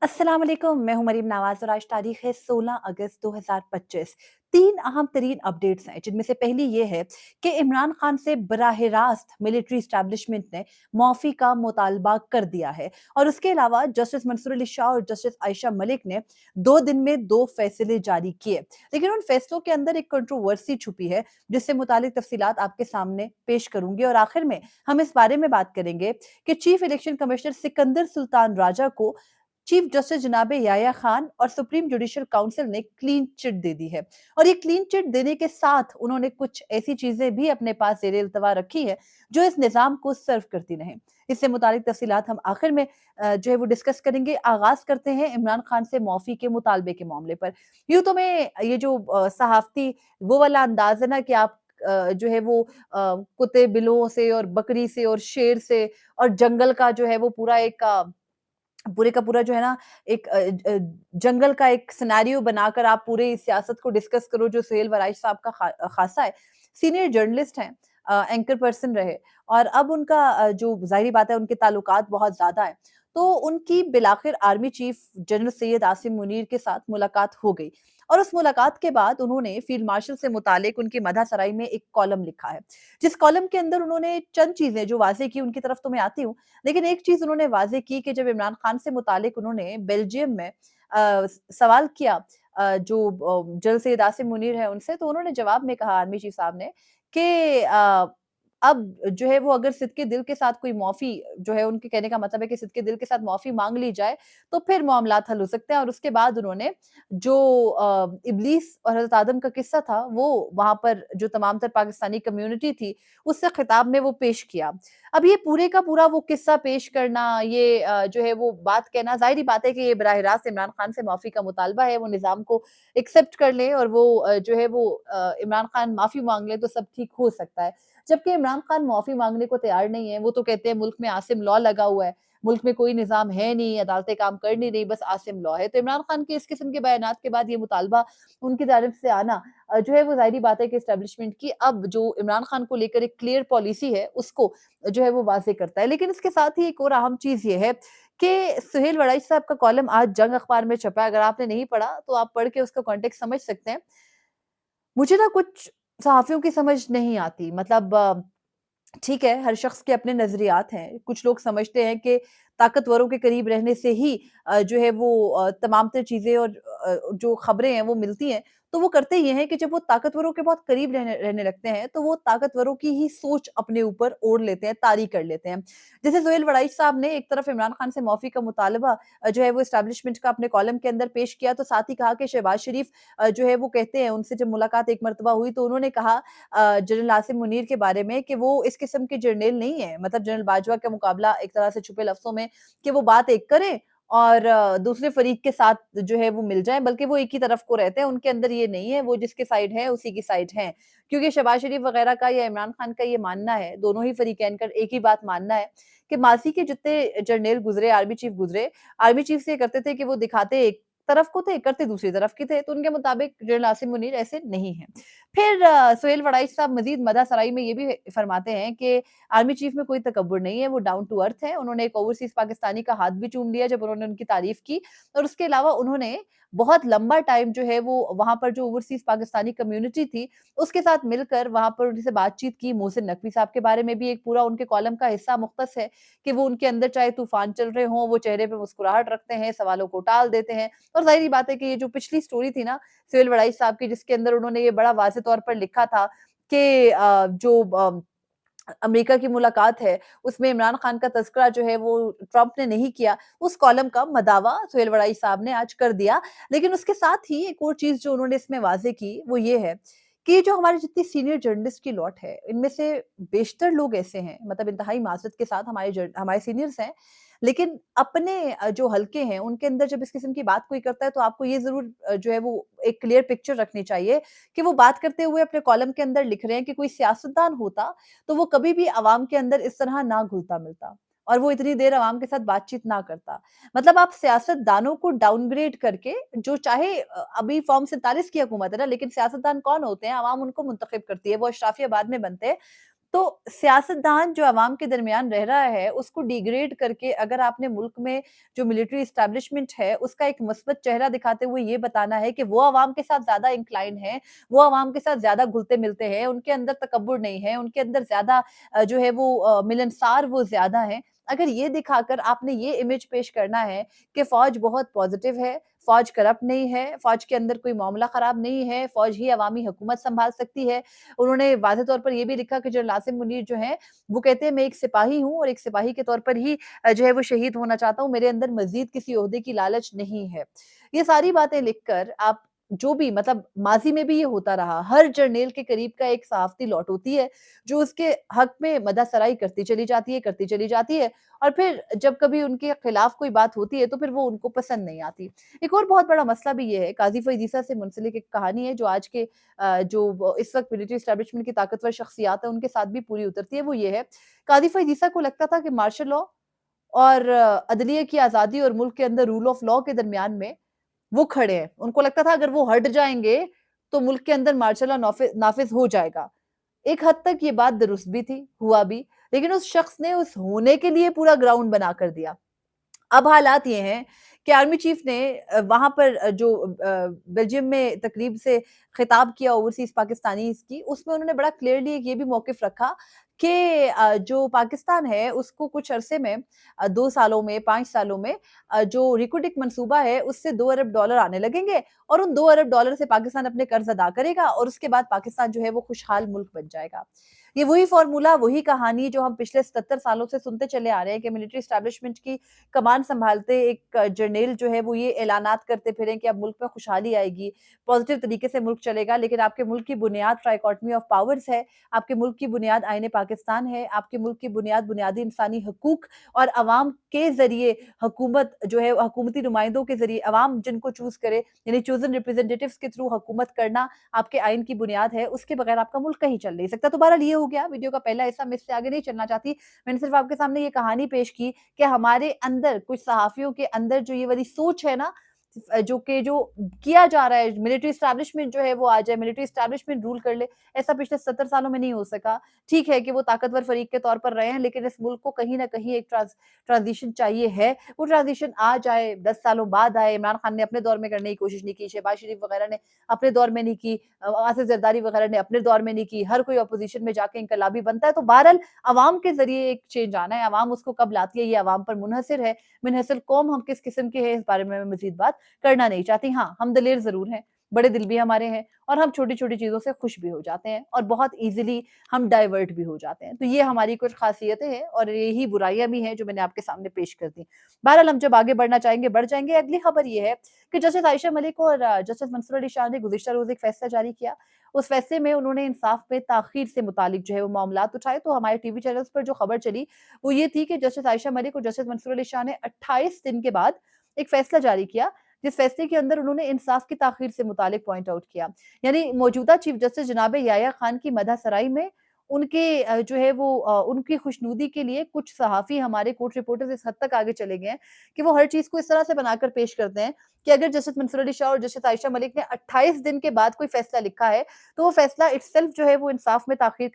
अस्सलाम वालेकुम, मैं हूं मरीम नवाज और आज तारीख है 16 अगस्त 2025। तीन अहम तरीन अपडेट्स हैं जिनमें से पहली ये है कि इमरान खान से बराह रास्त मिलिट्री एस्टैब्लिशमेंट ने माफी का मुतालबा कर दिया है और उसके अलावा जस्टिस मंसूर अली शाह और जस्टिस आयशा मलिक ने 2 दिन में 2 फैसले जारी किए। लेकिन उन फैसलों के अंदर एक कंट्रोवर्सी छुपी है जिससे मुतालिक तफसीलात आपके सामने पेश करूंगी और आखिर में हम इस बारे में बात करेंगे कि chief election commissioner Sikandar Sultan Raja को चीफ जस्टिस जनाब याया खान और सुप्रीम जुडिशियल काउंसिल ने क्लीन चिट दे दी है और ये क्लीन चिट देने के साथ उन्होंने कुछ ऐसी चीजें भी अपने पास जेर इल्तवा रखी है जो इस निजाम को सर्व करती रहें। इससे मुतालिक तफसीलात हम आखिर में जो है वो डिस्कस करेंगे। आगाज करते हैं इमरान खान से माफी के मुतालबे के मामले पर। यूं तो मैं ये जो सहाफती वो वाला अंदाज है ना कि आप जो है वो कुत्ते बिलों से और बकरी से और शेर से और जंगल का जो है वो पूरा एक पूरे का पूरा जो है ना एक जंगल का एक सिनेरियो बनाकर आप पूरे इस सियासत को डिस्कस करो जो सुहेल वराइच साहब का खासा है। सीनियर जर्नलिस्ट हैं, एंकर पर्सन रहे और अब उनका जो ज़ाहिर बात है उनके ताल्लुकात बहुत ज़्यादा हैं। तो उनकी बिलाखिर army chief general Syed Asim Munir के साथ मुलाकात हो गई और उस मुलाकात के बाद उन्होंने फील्ड मार्शल से मुतालिक उनकी मदह सराई में एक कॉलम लिखा है, जिस कॉलम के अंदर उन्होंने चंद चीज़ें जो वाज़ेह की उनकी तरफ तो मैं आती हूँ, लेकिन एक चीज़ उन्होंने वाज़ेह की कि जब इमरान खान से मुतालिक उन्होंने बेल्जियम में सवाल किया जो जनरल सैयद आसिम मुनीर है उनसे, तो उन्होंने जवाब में कहा आर्मी चीफ साहब ने कि अब जो है वो अगर सिदके दिल के साथ कोई माफ़ी जो है उनके कहने का मतलब है कि सिदके दिल के साथ माफ़ी माँग ली जाए, तो फिर मामलात हल हो सकते हैं और उसके बाद उन्होंने जो इब्लीस और हज़रत आदम का किस्सा था, वो वहाँ पर जो तमाम तर पाकिस्तानी कम्युनिटी थी, उससे खिताब में वो पेश किया। अब ये पूरे का पूरा वो किस्सा पेश करना, ये जो है वो बात कहना, ज़ाहिर-सी बात है कि ये बराह रास्त इमरान खान से माफ़ी का मुतालबा है, वो निज़ाम को एक्सेप्ट कर लें और वो जो है वो इमरान खान माफ़ी माँग लें तो सब ठीक हो सकता है। जबकि इमरान खान माफ़ी माँगने को तैयार नहीं है, वो तो कहते हैं मुल्क में आसिम लॉ लगा हुआ है, मुल्क में कोई निज़ाम है नहीं, अदालतें काम कर नहीं रही, बस आसिम लॉ है। तो इमरान खान के इस किस्म के बयानात के बाद ये मुतालबा उनकी जानिब से आना जो है वो ज़ाहिर-सी बात है कि एस्टेब्लिशमेंट की अब जो इमरान खान को लेकर एक क्लियर पॉलिसी है, उसको जो है वो वाज़ेह करता है। लेकिन इसके साथ ही एक और अहम चीज़ ये है कि सुहेल वड़ाइच साहब का कॉलम आज जंग अखबार में छपा है, अगर आपने नहीं पढ़ा तो आप पढ़ के उसका कॉन्टेक्स्ट समझ सकते हैं। मुझे ना कुछ सहाफ़ियों की समझ नहीं आती, मतलब ठीक है, हर शख्स के अपने नज़रियात हैं। कुछ लोग समझते हैं कि ताकतवरों के करीब रहने से ही जो है वो तमाम तर चीज़ें और जो खबरें हैं वो मिलती हैं। तो वो करते ये हैं कि जब वो ताकतवरों के बहुत करीब रहने रहने लगते हैं, तो वो ताकतवरों की ही सोच अपने ऊपर ओढ़ लेते हैं, तारी कर लेते हैं। जैसे सुहेल वड़ाइच साहब ने एक तरफ इमरान खान से माफ़ी का मुतालबा जो है वो एस्टेब्लिशमेंट का अपने कॉलम के अंदर पेश किया, तो साथ ही कहा कि शहबाज शरीफ जो है वो कहते हैं उनसे जब मुलाकात एक मर्तबा हुई तो उन्होंने कहा जनरल आसिम मुनीर के बारे में कि वो इस किस्म के जर्नैल नहीं है, मतलब जनरल बाजवा का मुकाबला एक तरह से छुपे लफ्ज़ों में कि वो बात एक करें और दूसरे फरीक के साथ जो है वो मिल जाएँ, बल्कि वो एक ही तरफ को रहते हैं, उनके अंदर ये नहीं है, वो जिसके साइड है उसी की साइड हैं। क्योंकि शहबाज शरीफ वगैरह का या इमरान खान का ये मानना है, दोनों ही फरीकैन का एक ही बात मानना है कि माज़ी के जितने जर्नैल गुज़रे, आर्मी चीफ गुज़रे, आर्मी चीफ से ये करते थे कि वो दिखाते एक तरफ को थे, करते दूसरी तरफ के थे, तो उनके मुताबिक जनरल आसिम मुनीर ऐसे नहीं हैं। फिर सुहेल वड़ाइच साहब मज़ीद मदह सराई में ये भी फरमाते हैं कि आर्मी चीफ में कोई तकब्बुर नहीं है, वो डाउन टू अर्थ है। उन्होंने एक ओवरसीज़ पाकिस्तानी का हाथ भी चूम लिया जब उन्होंने उनकी तारीफ़ की और उसके अलावा उन्होंने बहुत लंबा टाइम जो है वो वहाँ पर जो ओवरसीज़ पाकिस्तानी कम्युनिटी थी, उसके साथ मिलकर वहाँ पर उनसे बातचीत की। मोहसिन नकवी साहब के बारे में भी एक पूरा उनके कॉलम का हिस्सा मुख्तस है कि वो उनके अंदर चाहे तूफ़ान चल रहे हों, वो चेहरे पे मुस्कुराहट रखते हैं, सवालों को टाल देते हैं और ज़ाहिर-सी बात है कि ये जो पिछली स्टोरी थी ना सुहेल वड़ाइच साहब की, जिसके अंदर उन्होंने ये बड़ा वाज़ेह तौर पर लिखा था कि जो अमेरिका की मुलाकात है, उसमें इमरान खान का तज़किरा जो है वो ट्रंप ने नहीं किया, उस कॉलम का मदावा सुहेल वड़ाइच साहब ने आज कर दिया। लेकिन उसके साथ ही एक और चीज़ जो उन्होंने इसमें वाज़ेह की, वो ये है कि जो हमारी जितनी सीनियर जर्नलिस्ट की लॉट है, इनमें से बेशतर लोग ऐसे हैं, मतलब इंतहाई माज़रत के साथ हमारे सीनियर्स हैं, लेकिन अपने जो हल्के हैं, उनके अंदर जब इस किस्म की बात कोई करता है, तो आपको ये ज़रूर जो है वो एक क्लियर पिक्चर रखनी चाहिए कि वो बात करते हुए अपने कॉलम के अंदर लिख रहे हैं कि कोई सियासतदान होता तो वो कभी भी अवाम के अंदर इस तरह ना घुलता-मिलता और वो इतनी देर अवाम के साथ बातचीत ना करता। मतलब आप सियासतदानों को डाउनग्रेड करके जो चाहे अभी फॉर्म 47 की हुकूमत है ना, लेकिन सियासतदान कौन होते हैं? अवाम उनको मुंतखब करती है, वो अशराफिया बाद में बनते हैं। तो सियासतदान जो अवाम के दरमियान रह रहा है, उसको डिग्रेड करके अगर आपने मुल्क में जो मिलिट्री एस्टेब्लिशमेंट है, उसका एक मस्बत चेहरा दिखाते हुए ये बताना है कि वो अवाम के साथ ज़्यादा इंक्लाइन है, वो अवाम के साथ ज़्यादा घुलते-मिलते हैं, उनके अंदर तकब्बुर नहीं है, उनके अंदर ज़्यादा जो है वो मिलनसार वो ज़्यादा हैं। अगर ये दिखाकर आपने ये इमेज पेश करना है कि फ़ौज बहुत पॉज़िटिव है, फ़ौज करप्ट नहीं है, फ़ौज के अंदर कोई मामला ख़राब नहीं है, फ़ौज ही अवामी हुकूमत सँभाल सकती है। उन्होंने वाज़ेह तौर पर ये भी लिखा कि जनरल आसिम मुनीर जो हैं, वो कहते हैं मैं एक सिपाही हूँ और एक सिपाही के तौर पर ही जो है वो शहीद होना चाहता हूँ, मेरे अंदर मज़ीद किसी ओहदे की लालच नहीं है। ये सारी बातें लिखकर आप जो भी मतलब माज़ी में भी ये होता रहा, हर जर्नेल के करीब का एक सहाफ़ती लौट होती है, जो उसके हक़ में मदासराई करती चली जाती है और फिर जब कभी उनके खिलाफ कोई बात होती है, तो फिर वो उनको पसंद नहीं आती। एक और बहुत बड़ा मसला भी ये है, काज़ी फ़ैज़ ईसा से मुंसलिक एक कहानी है जो आज के जो इस वक़्त मिलिट्री एस्टेब्लिशमेंट की ताकतवर शख्सियात हैं, उनके साथ भी पूरी उतरती है, वो ये है, काज़ी फ़ैज़ ईसा को लगता था कि मार्शल लॉ और अदलिया की आज़ादी और मुल्क के अंदर रूल ऑफ लॉ के दरमियान में वो खड़े हैं। उनको लगता था अगर वो हट जाएँगे, तो मुल्क के अंदर मार्शल लॉ नाफ़िज़ हो जाएगा। एक हद तक ये बात दुरुस्त भी थी, हुआ भी, लेकिन उस शख्स ने उस होने के लिए पूरा ग्राउंड बना कर दिया। अब हालात ये हैं कि आर्मी चीफ ने वहाँ पर बेल्जियम में तकरीब से खिताब किया ओवरसीज़ पाकिस्तानीज़ की, उसमें उन्होंने बड़ा क्लियरली एक ये भी मौक़िफ़ रखा कि जो पाकिस्तान है उसको कुछ अरसे में 2 सालों में, 5 सालों में जो रिकुडिक मंसूबा है उससे $2 अरब आने लगेंगे और उन $2 अरब से पाकिस्तान अपने कर्ज़ अदा करेगा और उसके बाद पाकिस्तान जो है वो खुशहाल मुल्क बन जाएगा। ये वही फ़ॉर्मूला, वही कहानी जो हम पिछले 77 सालों से सुनते चले आ रहे हैं कि मिलिट्री एस्टेब्लिशमेंट की कमान सँभालते एक जर्नेल जो है वो ये ऐलानात करते फिरें कि अब मुल्क में खुशहाली आएगी, पॉज़िटिव तरीके से मुल्क चलेगा, लेकिन आपके मुल्क की बुनियाद ट्राइकॉटमी ऑफ पावर्स है, आपके मुल्क की बुनियाद आईन पाकिस्तान है, आपके मुल्क की बुनियाद बुनियादी इंसानी हकूक़ और अवाम के ज़रिए हुकूमत जो है हुकूमती नुमाइंदों के ज़रिए अवाम जिनको चूज़ करे, यानी चोज़न रिप्रेज़ेंटेटिव्स के थ्रू हुकूमत करना आपके आइन की बुनियाद है, उसके बगैर आपका मुल्क कहीं चल नहीं सकता। तो बहरहाल ये हो गया वीडियो का पहला हिस्सा, मैं इससे आगे नहीं चलना चाहती। मैंने सिर्फ़ आपके सामने ये कहानी पेश की कि हमारे अंदर कुछ सहाफ़ियों के अंदर जो ये वाली सोच है ना जो किया जा रहा है मिलिट्री एस्टेब्लिशमेंट जो है वो आ जाए, मिलिट्री एस्टेब्लिशमेंट रूल कर ले, ऐसा पिछले 70 सालों में नहीं हो सका। ठीक है कि वो ताकतवर फ़रीक के तौर पर रहे हैं, लेकिन इस मुल्क को कहीं न कहीं एक ट्रांज़िशन चाहिए है। वो ट्रांज़िशन आ जाए, 10 सालों बाद आए, इमरान खान ने अपने दौर में करने की कोशिश नहीं की, शहबाज़ शरीफ वग़ैरह ने अपने दौर में नहीं की, आसिफ ज़रदारी वग़ैरह ने अपने दौर में नहीं की, हर कोई अपोज़िशन में जाके इनकलाबी बनता है। तो बहरहाल अवाम के ज़रिए एक चेंज आना है, अवाम उसको कब लाती है ये अवाम पर मुनहसिर है। मिनहसिर कौम हम किस किस्म के हैं इस बारे में मैं मज़ीद बात करना नहीं चाहती। हाँ, हम दलेर ज़रूर हैं, बड़े दिल भी हमारे हैं और हम छोटी-छोटी चीज़ों से खुश भी हो जाते हैं और बहुत ईज़िली हम डाइवर्ट भी हो जाते हैं। तो ये हमारी कुछ ख़ासियतें हैं और यही बुराइयाँ भी हैं जो मैंने आपके सामने पेश कर दी। बहरहाल हम जब आगे बढ़ना चाहेंगे, बढ़ जाएँगे। अगली खबर ये है कि जस्टिस आयशा मलिक और जस्टिस मंसूर अली शाह ने गुज़िश्ता रोज़ एक फ़ैसला जारी किया। उस फ़ैसले में उन्होंने इंसाफ़ में ताख़ीर से मुतालिक जो है वो मामलात उठाए। तो हमारे टीवी चैनल्स पर जो खबर चली, वो ये थी कि जस्टिस आयशा मलिक और जस्टिस मंसूर अली शाह ने 28 दिन के बाद एक फ़ैसला जारी किया, जिस फ़ैसले के अंदर उन्होंने इंसाफ़ की ताख़ीर से मुतालिक पॉइंट आउट किया। यानी मौजूदा चीफ़ जस्टिस जनाब याह्या खान की मदहसराई में उनके जो है वो उनकी खुशनुदी के लिए कुछ सहाफ़ी हमारे कोर्ट रिपोर्टर्स इस हद तक आगे चले गए हैं कि वो हर चीज़ को इस तरह से बनाकर पेश करते हैं कि अगर जस्टिस मंसूर अली शाह और जस्टिस आयशा मलिक ने 28 दिन के बाद कोई फ़ैसला लिखा है, तो वो फ़ैसला इटसेल्फ जो है वो इंसाफ़ में ताख़ीर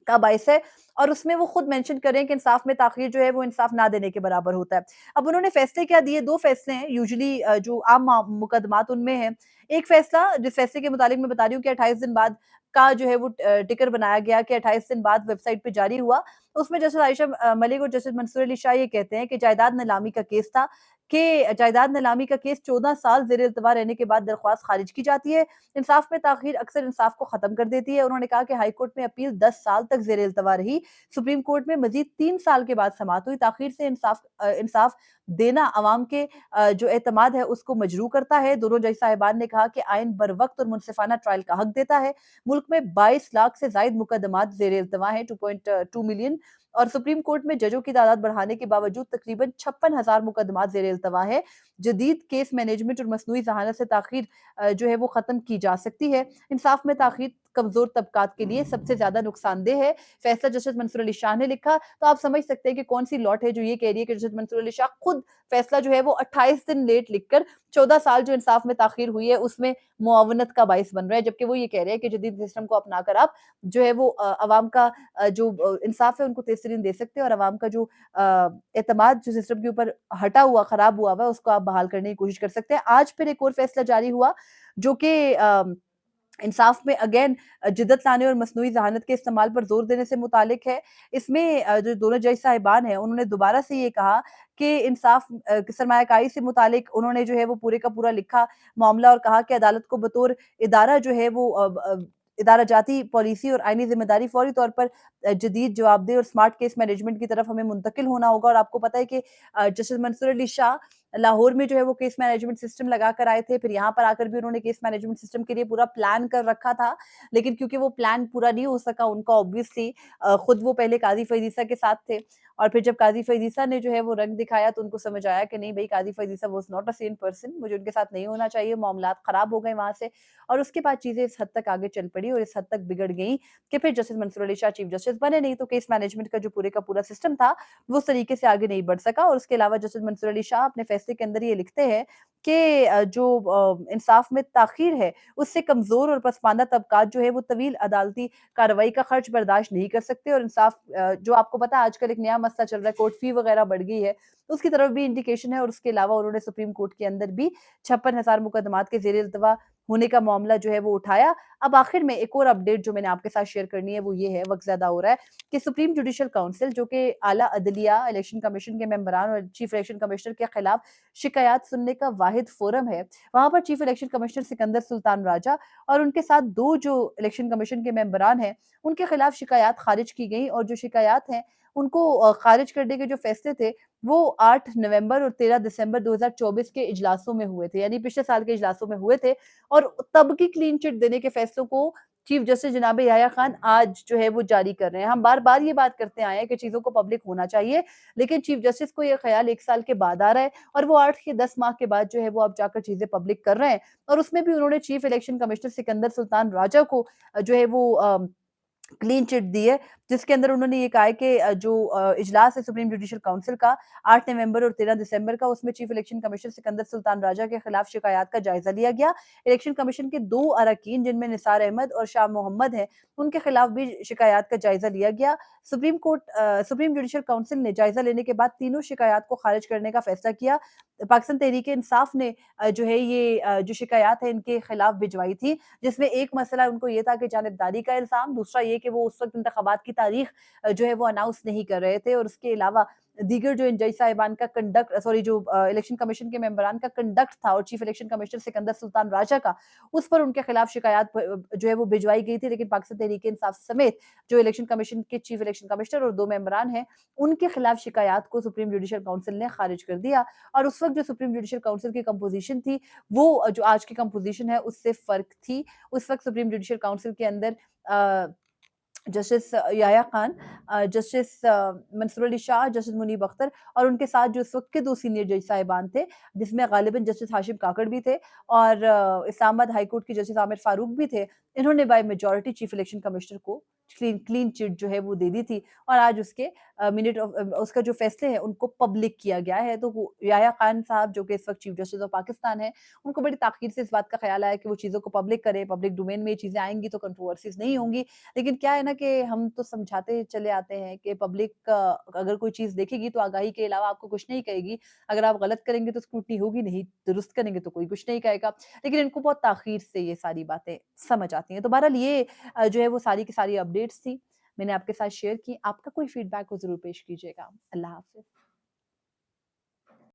का बाइस है और उसमें वो खुद मेंशन कर रहे हैं कि इंसाफ में ताख़ीर जो है वो इंसाफ ना देने के बराबर होता है। अब उन्होंने फैसले क्या दिए, 2 फैसले हैं यूजुअली जो आम मुकदमात उनमें हैं। एक फैसला जिस फैसले के मुतालिक मैं बता रही हूँ कि 28 दिन बाद का जो है वो टिकर बनाया गया कि 28 दिन बाद वेबसाइट पे जारी हुआ। उसमें जस्टिस आयशा मलिक और जस्टिस मंसूर अली शाह ये कहते हैं कि जायदाद नीलामी का केस था कि जायदाद नीलामी का केस 14 साल ज़ेर-ए-इल्तवा रहने के बाद दरख्वास्त खारिज की जाती है। इंसाफ में ताख़ीर अक्सर इंसाफ को ख़त्म कर देती है। उन्होंने कहा कि हाई कोर्ट में अपील 10 साल तक ज़ेर-ए-इल्तवा रही। सुप्रीम कोर्ट में मज़ीद 3 साल के बाद समाअत हुई। ताख़ीर से इंसाफ देना अवाम के जो एतमाद है उसको मजरूह करता है। दोनों जज साहिबान ने कहा कि आइन बरवक़्त और मुनसिफ़ाना ट्रायल का हक देता है। मुल्क में 22 लाख से ज़ायद मुकदमात ज़ेर-ए-इल्तवा हैं, 2.2 मिलियन और सुप्रीम कोर्ट में जजों की तादाद बढ़ाने के बावजूद तकरीबन 56,000 मुकदमात ज़ेर-इल्तवा है। जदीद केस मैनेजमेंट और मसनूई ज़हानत से ताख़ीर जो है वो ख़त्म की जा सकती है। इंसाफ में ताख़ीर कमज़ोर तबक़ात के लिए सबसे ज़्यादा नुकसानदेह है। फैसला जस्टिस मंसूर अली शाह ने लिखा, तो आप समझ सकते हैं कि कौन-सी लॉट है जो ये कह रही है कि जस्टिस मंसूर अली शाह खुद फैसला जो है वो 28 दिन लेट लिखकर 14 साल जो इंसाफ में ताख़ीर हुई है उसमें मुआवनत का बाइस बन रहा है। जबकि वो ये कह रहे हैं कि जदीद सिस्टम को अपनाकर आप जो है वो अवाम का जो इंसाफ है उनको तेज़-तरीन दे सकते हैं और अवाम का जो एतमाद जो सिस्टम के ऊपर हटा हुआ, खराब हुआ है उसको आप बहाल करने की कोशिश कर सकते हैं। आज फिर एक और फैसला जारी हुआ जो कि इंसाफ में अगेन जिद्दत लाने और मसनूई ज़हानत के इस्तेमाल पर ज़ोर देने से मुतालिक है। इसमें जो दोनों जज साहिबान हैं, उन्होंने दोबारा से ये कहा कि इंसाफ सरमायाकारी से मुतालिक उन्होंने जो है वो पूरे का पूरा लिखा मामला और कहा कि अदालत को बतौर इदारा जो है वो इदारा जाती पॉलिसी और आईनी ज़िम्मेदारी फ़ौरी तौर पर जदीद, जवाबदेह और स्मार्ट केस मैनेजमेंट की तरफ हमें मुंतकिल होना होगा और आपको पता है कि जस्टिस मंसूर अली शाह लाहौर में जो है वो केस मैनेजमेंट सिस्टम लगा कर आए थे, फिर यहाँ पर आकर भी उन्होंने केस मैनेजमेंट सिस्टम के लिए पूरा प्लान कर रखा था, लेकिन क्योंकि वो प्लान पूरा नहीं हो सका उनका ऑब्वियसली खुद वो पहले काज़ी फ़ैज़ ईसा के साथ थे और फिर जब काज़ी फ़ैज़ ईसा ने जो है वो रंग दिखाया तो उनको समझ आया कि नहीं भई Qazi Faez Isa was not a same person, मुझे उनके साथ नहीं होना चाहिए, मामलात ख़राब हो गए वहाँ से और उसके बाद चीज़ें इस हद तक आगे चल पड़ी और इस हद तक बिगड़ गई कि फिर justice Mansoor Ali Shah chief justice बने, नहीं तो केस मैनेजमेंट का जो पूरे का पूरा सिस्टम था, वो उस तरीके से आगे नहीं बढ़ सका और उसके अलावा जस्टिस मंसूर अली शाह अपने फैसले के अंदर ये लिखते हैं कि इंसाफ में ताख़ीर है, उससे कमज़ोर और पसमानदा तबक़ात जो है वो तवील अदालती कार्रवाई का खर्च बर्दाश्त नहीं कर सकते और इंसाफ जो आपको पता है आजकल एक नया मसला चल रहा है, कोर्ट फ़ी वग़ैरह बढ़ गई है, तो उसकी तरफ भी इंडिकेशन है और उसके अलावा उन्होंने सुप्रीम कोर्ट के अंदर भी 56,000 मुकदमात के ज़ेर-ए-इल्तवा होने का मामला जो है वो उठाया। अब आखिर में एक और अपडेट जो मैंने आपके साथ शेयर करनी है वो ये है, वक़्त ज़्यादा हो रहा है, कि सुप्रीम जुडिशल काउंसिल जो कि आला अदलिया, इलेक्शन कमीशन के मेंबरान और चीफ इलेक्शन कमिश्नर के खिलाफ शिकायत सुनने का वाहिद फोरम है। वहाँ पर chief election commissioner Sikandar Sultan Raja और उनके साथ 2 जो इलेक्शन कमीशन के मेंबरान हैं, उनके खिलाफ शिकायत खारिज की गई और जो शिकायत हैं, उनको खारिज करने के जो फैसले थे, वो 8 नवंबर और 13 दिसंबर 2024 के इजलासों में हुए थे, यानी पिछले साल के इजलासों में हुए थे और तब की क्लीन चिट देने के फैसलों को चीफ जस्टिस जनाब याह्या खान आज जो है वो जारी कर रहे हैं। हम बार-बार ये बात करते आए हैं कि चीज़ों को पब्लिक होना चाहिए, लेकिन चीफ जस्टिस को ये ख़्याल 1 साल के बाद आ रहा है और वो 8 के 10 माह के बाद जो है वो अब जाकर चीज़ें पब्लिक कर रहे हैं और उसमें भी उन्होंने chief election commissioner Sikandar Sultan Raja को जो है वो क्लीन चिट दी है, जिसके अंदर उन्होंने ये कहा है कि जो इजलास है सुप्रीम जुडिशल काउंसिल का 8 नवंबर और 13 दिसंबर का, उसमें chief election commissioner Sikandar Sultan Raja के खिलाफ शिकायत का जायजा लिया गया। इलेक्शन कमीशन के 2 अरकान जिनमें निसार अहमद और शाह मोहम्मद हैं, उनके खिलाफ भी शिकायत का जायजा लिया गया। सुप्रीम जुडिशल काउंसिल ने जायजा लेने के बाद तीनों शिकायत को खारिज करने का फैसला किया। पाकिस्तान तहरीक-ए-इंसाफ ने जो है ये जो शिकायत है इनके खिलाफ भिजवाई थी, जिसमें एक मसला उनको ये था कि जानिबदारी का इल्ज़ाम, दूसरा ये कि वो उस वक़्त इंतखाबात की तारीख जो है वो अनाउंस नहीं कर रहे थे और उसके अलावा दीगर जो जज साहिबान का इलेक्शन कमीशन के मेंबरान का कंडक्ट था और chief election commissioner Sikandar Sultan Raja का, उस पर उनके खिलाफ शिकायत जो है वो भिजवाई गई थी, लेकिन पाकिस्तान तहरीक-ए-इंसाफ समेत जो इलेक्शन कमीशन के चीफ इलेक्शन कमिश्नर और 2 मेंबरान हैं, उनके खिलाफ शिकायत को सुप्रीम जुडिशल काउंसिल ने खारिज कर दिया और उस वक़्त जो सुप्रीम जुडिशल काउंसिल की कंपोज़िशन थी, वो जो आज की कंपोज़िशन है उससे फ़र्क थी। उस वक़्त सुप्रीम जुडिशल काउंसिल के अंदर a justice Yahya Khan, justice Mansoor Ali Shah, justice Muneeb Akhtar और उनके साथ जो इस वक़्त के 2 सीनियर जज साहिबान थे, जिसमें ग़ालिबन जस्टिस हाशिम काकड़ भी थे और इस्लामाबाद हाई कोर्ट के जस्टिस आमिर फ़ारूक भी थे। इन्होंने by majority chief election commissioner को क्लीन चिट जो है वो दे दी थी और आज उसका जो फैसले हैं उनको पब्लिक किया गया है। तो वो याह्या खान साहब जो कि इस वक़्त चीफ जस्टिस ऑफ पाकिस्तान हैं, उनको बड़ी ताख़ीर से इस बात का ख़्याल आया कि वो चीज़ों को पब्लिक करें, पब्लिक डोमेन में ये चीज़ें आएँगी तो कंट्रोवर्सीज़ नहीं होंगी। लेकिन क्या है ना कि हम तो समझाते चले आते हैं कि पब्लिक अगर कोई चीज़ देखेगी तो आगाही के अलावा आपको कुछ नहीं कहेगी। अगर आप गलत करेंगे तो स्क्रूटनी होगी नहीं, दुरुस्त करेंगे तो कोई कुछ नहीं कहेगा। लेकिन इनको बहुत ताख़ीर से ये सारी बातें समझ आती हैं। तो बहरहाल ये जो है वो सारी की सारी अपडेट्स थी, मैंने आपके साथ शेयर की। आपका कोई फीडबैक हो ज़रूर पेश कीजिएगा। अल्लाह हाफ़िज़।